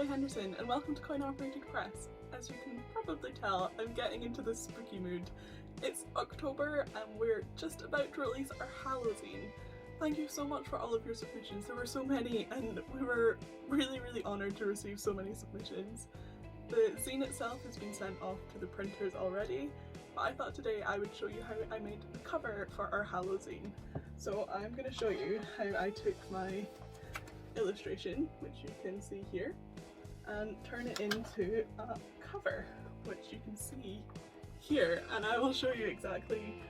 Chloe Henderson and welcome to Coin-Operated Press. As you can probably tell, I'm getting into the spooky mood. It's October and we're just about to release our Hallozine. Thank you so much for all of your submissions. There were so many and we were really honoured to receive so many submissions. The zine itself has been sent off to the printers already, but I thought today I would show you how I made the cover for our Hallozine. So I'm going to show you how I took my illustration, which you can see here, and turn it into a cover, which you can see here, and I will show you exactly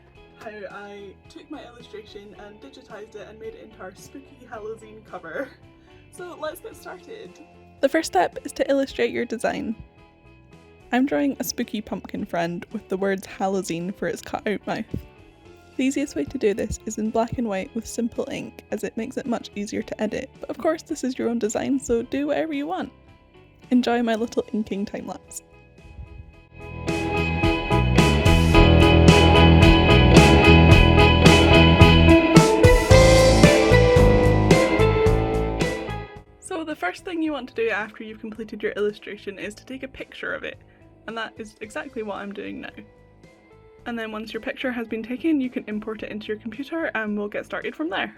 how I took my illustration and digitized it and made it into our spooky Hallozine cover. So let's get started. The first step is to illustrate your design. I'm drawing a spooky pumpkin friend with the words Hallozine for its cut out mouth. The easiest way to do this is in black and white with simple ink, as it makes it much easier to edit, but of course this is your own design, so do whatever you want. Enjoy my little inking time lapse. So the first thing you want to do after you've completed your illustration is to take a picture of it, and that is exactly what I'm doing now. And then once your picture has been taken, you can import it into your computer and we'll get started from there.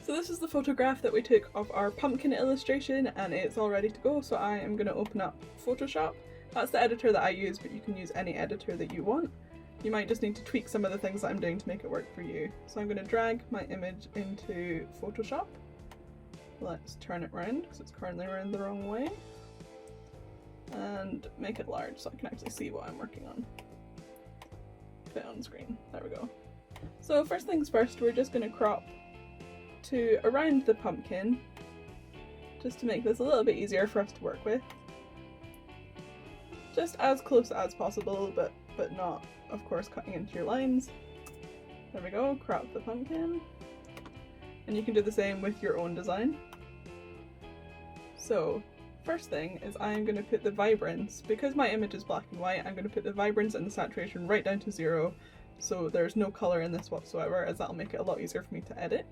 So this is the photograph that we took of our pumpkin illustration and it's all ready to go, so I am going to open up Photoshop. That's the editor that I use, but you can use any editor that you want. You might just need to tweak some of the things that I'm doing to make it work for you. So I'm going to drag my image into Photoshop. Let's turn it around because it's currently around the wrong way. And make it large so I can actually see what I'm working on. Fit on screen. There we go. So first things first, we're just going to crop to around the pumpkin just to make this a little bit easier for us to work with. Just as close as possible, but not, of course, cutting into your lines. There we go, crop the pumpkin. And you can do the same with your own design. So first thing is I'm going to put the vibrance, because my image is black and white, I'm going to put the vibrance and the saturation right down to 0, so there's no colour in this whatsoever, as that'll make it a lot easier for me to edit.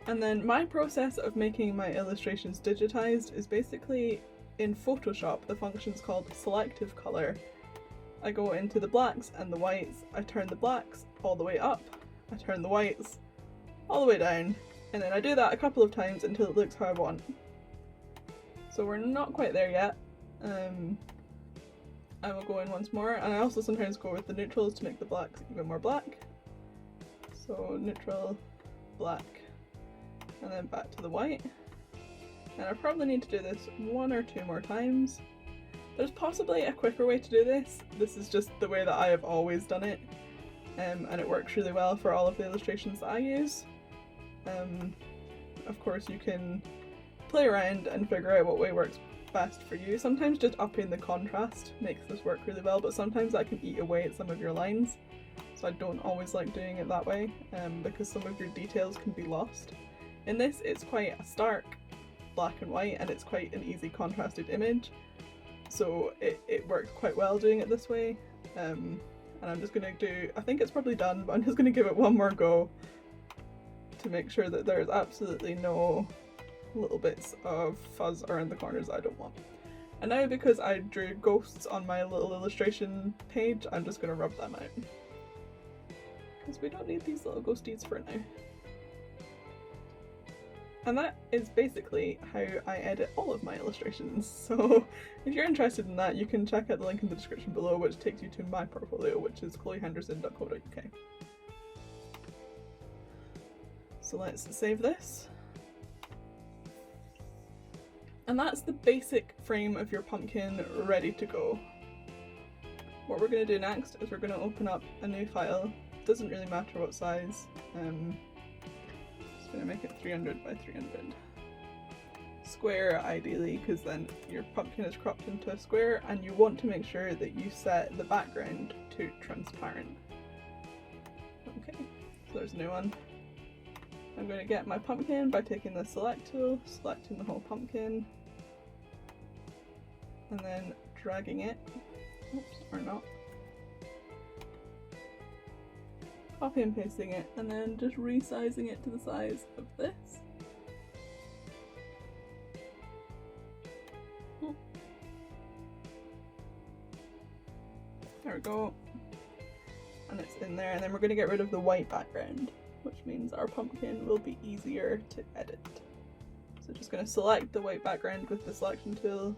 And then my process of making my illustrations digitized is basically in Photoshop, the function's called selective colour. I go into the blacks and the whites, I turn the blacks all the way up, I turn the whites all the way down. And then I do that a couple of times until it looks how I want. So we're not quite there yet. I will go in once more, and I also sometimes go with the neutrals to make the blacks even more black. So neutral, black, and then back to the white. And I probably need to do this 1 or 2 more times. There's possibly a quicker way to do this. This is just the way that I have always done it. And it works really well for all of the illustrations that I use. Of course you can play around and figure out what way works best for you. Sometimes just upping the contrast makes this work really well, but sometimes that can eat away at some of your lines. So I don't always like doing it that way, because some of your details can be lost. In this it's quite a stark black and white and it's quite an easy contrasted image, so it works quite well doing it this way. And I'm just going to do, I think it's probably done, but I'm just going to give it one more go to make sure that there's absolutely no little bits of fuzz around the corners that I don't want. And now, because I drew ghosts on my little illustration page, I'm just going to rub them out. Because we don't need these little ghosties for now. And that is basically how I edit all of my illustrations. So if you're interested in that, you can check out the link in the description below, which takes you to my portfolio, which is chloehenderson.co.uk. So let's save this. And that's the basic frame of your pumpkin ready to go. What we're going to do next is we're going to open up a new file. Doesn't really matter what size. Just going to make it 300 by 300. Square ideally, because then your pumpkin is cropped into a square, and you want to make sure that you set the background to transparent. Okay, so there's a new one. I'm going to get my pumpkin by taking the select tool, selecting the whole pumpkin, and then dragging it, oops, or not, copy and pasting it, and then just resizing it to the size of this. There we go. And it's in there, and then we're going to get rid of the white background, which means our pumpkin will be easier to edit. So just going to select the white background with the selection tool.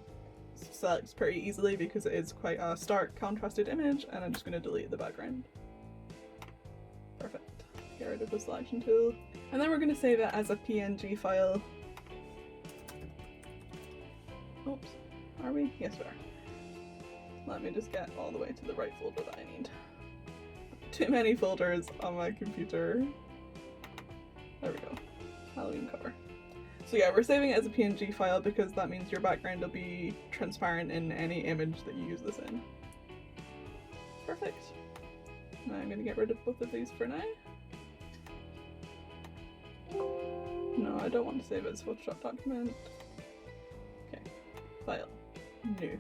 It selects pretty easily because it is quite a stark contrasted image, and I'm just going to delete the background. Perfect. Get rid of the selection tool. And then we're going to save it as a PNG file. Oops. Are we? Yes, we are. Let me just get all the way to the right folder that I need. Too many folders on my computer. There we go. Halloween cover. So yeah, we're saving it as a PNG file because that means your background will be transparent in any image that you use this in. Perfect. Now I'm going to get rid of both of these for now. No, I don't want to save it as a Photoshop document. Okay. File. New.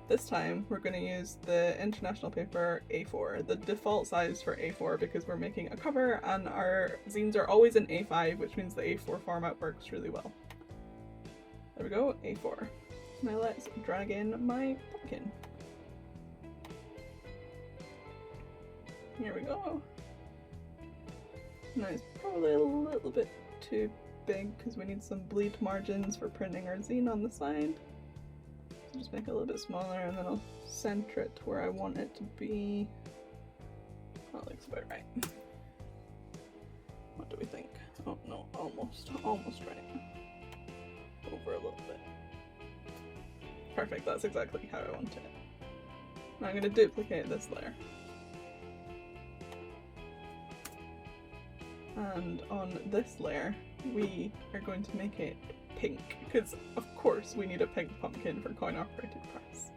This time we're going to use the international paper A4, the default size for A4 because we're making a cover and our zines are always in A5, which means the A4 format works really well. There we go, A4. Now let's drag in my pumpkin. Here we go. Now it's probably a little bit too big because we need some bleed margins for printing our zine on the side. Just make it a little bit smaller and then I'll center it to where I want it to be. That looks about right. What do we think? Oh no, almost right. Over a little bit. Perfect, that's exactly how I want it. Now I'm going to duplicate this layer. And on this layer, we are going to make it pink, because of course we need a pink pumpkin for Coin-Operated Press.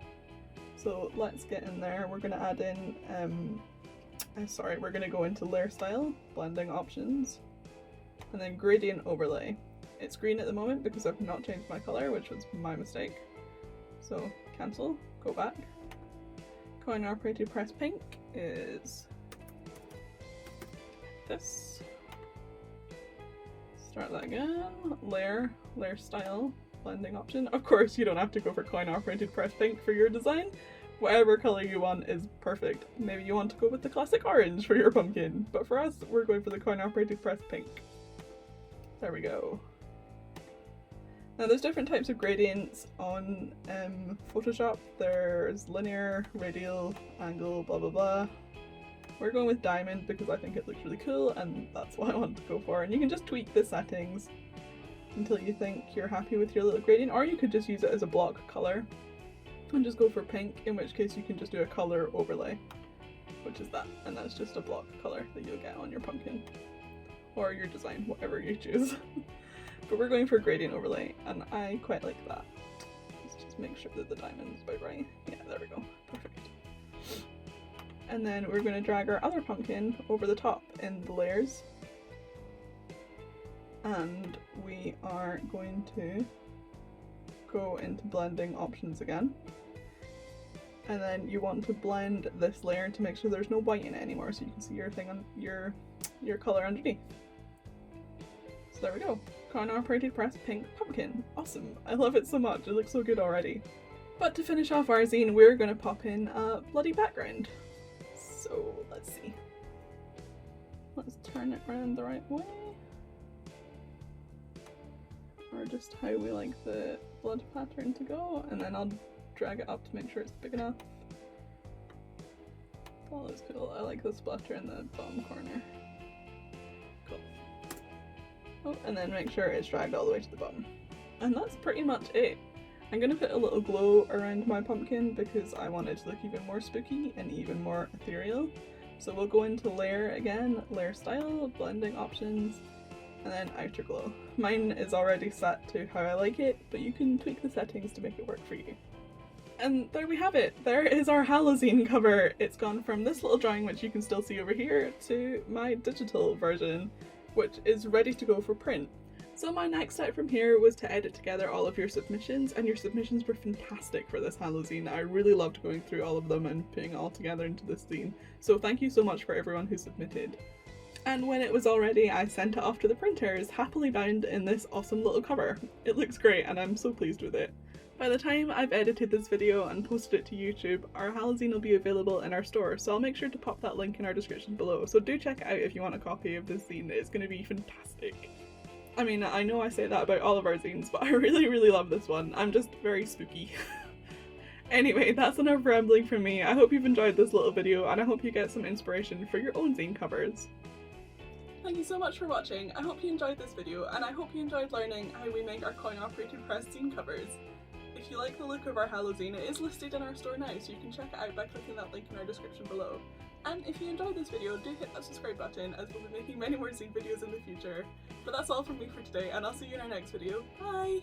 So let's get in there. We're going to add in, we're going to go into layer style, blending options, and then gradient overlay. It's green at the moment because I've not changed my color, which was my mistake. So cancel, go back. Coin-Operated Press pink is this. Start that again. Layer style, blending option. Of course, you don't have to go for Coin-Operated Press pink for your design. Whatever color you want is perfect. Maybe you want to go with the classic orange for your pumpkin, but for us, we're going for the Coin-Operated Press pink. There we go. Now there's different types of gradients on Photoshop. There's linear, radial, angle, blah blah blah. We're going with diamond because I think it looks really cool and that's what I want to go for. And you can just tweak the settings until you think you're happy with your little gradient, or you could just use it as a block color and just go for pink, in which case you can just do a color overlay, which is that, and that's just a block color that you'll get on your pumpkin or your design, whatever you choose. But we're going for gradient overlay and I quite like that. Let's just make sure that the diamond is about right. Yeah, there we go. Perfect. And then we're going to drag our other pumpkin over the top in the layers. And we are going to go into blending options again. And then you want to blend this layer to make sure there's no white in it anymore, so you can see your thing on your color underneath. So there we go. Coin-Operated Press pink pumpkin. Awesome. I love it so much. It looks so good already. But to finish off our zine, we're going to pop in a bloody background. So let's see. Let's turn it around the right way. Or just how we like the blood pattern to go, and then I'll drag it up to make sure it's big enough. That looks cool. I like the splatter in the bottom corner. Cool. Oh, and then make sure it's dragged all the way to the bottom. And that's pretty much it. I'm going to put a little glow around my pumpkin because I want it to look even more spooky and even more ethereal. So we'll go into layer again, layer style, blending options, and then outer glow. Mine is already set to how I like it, but you can tweak the settings to make it work for you. And there we have it. There is our Hallozine cover. It's gone from this little drawing, which you can still see over here, to my digital version, which is ready to go for print. So my next step from here was to edit together all of your submissions, and your submissions were fantastic for this Hallozine. I really loved going through all of them and putting it all together into this zine. So thank you so much for everyone who submitted. And when it was all ready, I sent it off to the printers, happily bound in this awesome little cover. It looks great and I'm so pleased with it. By the time I've edited this video and posted it to YouTube, our Hallozine will be available in our store, so I'll make sure to pop that link in our description below, so do check it out if you want a copy of this zine. It's going to be fantastic. I mean, I know I say that about all of our zines, but I really love this one. I'm just very spooky. Anyway, that's enough rambling from me. I hope you've enjoyed this little video, and I hope you get some inspiration for your own zine covers. Thank you so much for watching. I hope you enjoyed this video, and I hope you enjoyed learning how we make our Coin-Operated Press zine covers. If you like the look of our Hallozine, it is listed in our store now, so you can check it out by clicking that link in our description below. And if you enjoyed this video, do hit that subscribe button, as we'll be making many more zine videos in the future. But that's all from me for today, and I'll see you in our next video. Bye!